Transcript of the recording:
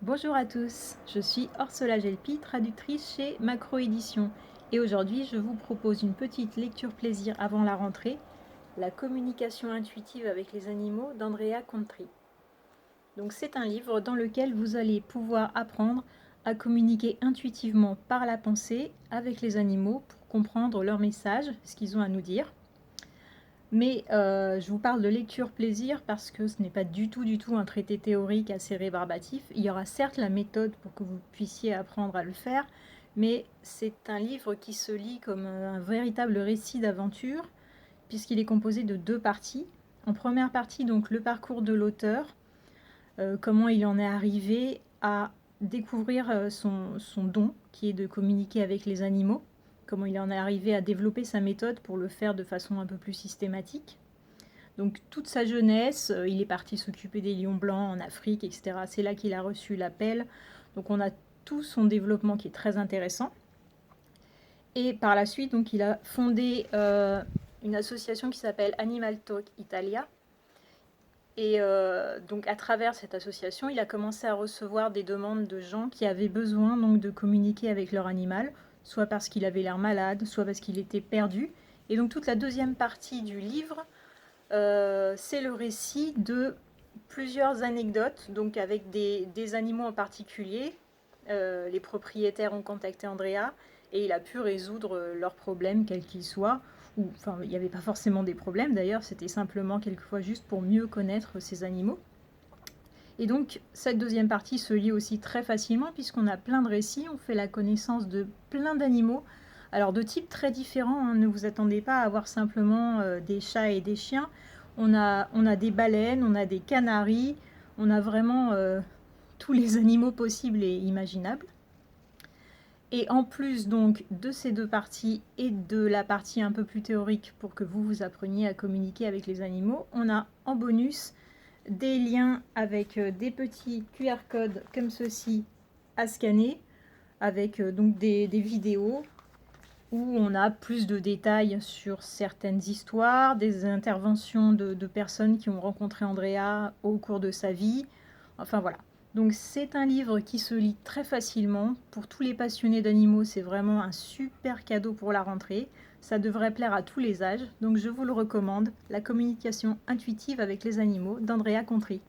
Bonjour à tous, je suis Orsola Gelpi, traductrice chez Macro Édition et aujourd'hui je vous propose une petite lecture plaisir avant la rentrée, La communication intuitive avec les animaux d'Andrea Contri. Donc c'est un livre dans lequel vous allez pouvoir apprendre à communiquer intuitivement par la pensée avec les animaux pour comprendre leur message, ce qu'ils ont à nous dire. Mais je vous parle de lecture plaisir parce que ce n'est pas du tout un traité théorique assez rébarbatif. Il y aura certes la méthode pour que vous puissiez apprendre à le faire, mais c'est un livre qui se lit comme un véritable récit d'aventure, puisqu'il est composé de deux parties. En première partie, donc le parcours de l'auteur, comment il en est arrivé à découvrir son don, qui est de communiquer avec les animaux, comment il en est arrivé à développer sa méthode pour le faire de façon un peu plus systématique. Donc toute sa jeunesse, il est parti s'occuper des lions blancs en Afrique, etc. C'est là qu'il a reçu l'appel. Donc on a tout son développement qui est très intéressant. Et par la suite, donc, il a fondé une association qui s'appelle Animal Talk Italia. Et donc à travers cette association, il a commencé à recevoir des demandes de gens qui avaient besoin donc, de communiquer avec leur animal, soit parce qu'il avait l'air malade, soit parce qu'il était perdu. Et donc toute la deuxième partie du livre, c'est le récit de plusieurs anecdotes, donc avec des animaux en particulier. Les propriétaires ont contacté Andrea et il a pu résoudre leurs problèmes, quels qu'ils soient. Ou, enfin, il n'y avait pas forcément des problèmes d'ailleurs, c'était simplement quelquefois juste pour mieux connaître ces animaux. Et donc, cette deuxième partie se lit aussi très facilement puisqu'on a plein de récits, on fait la connaissance de plein d'animaux. Alors, de types très différents, hein, ne vous attendez pas à avoir simplement des chats et des chiens. On a des baleines, on a des canaris, on a vraiment tous les animaux possibles et imaginables. Et en plus donc de ces deux parties et de la partie un peu plus théorique pour que vous appreniez à communiquer avec les animaux, on a en bonus des liens avec des petits QR codes comme ceci à scanner, avec donc des vidéos où on a plus de détails sur certaines histoires, des interventions de personnes qui ont rencontré Andrea au cours de sa vie. Enfin voilà. Donc c'est un livre qui se lit très facilement. Pour tous les passionnés d'animaux, c'est vraiment un super cadeau pour la rentrée. Ça devrait plaire à tous les âges. Donc je vous le recommande, La communication intuitive avec les animaux d'Andrea Contri.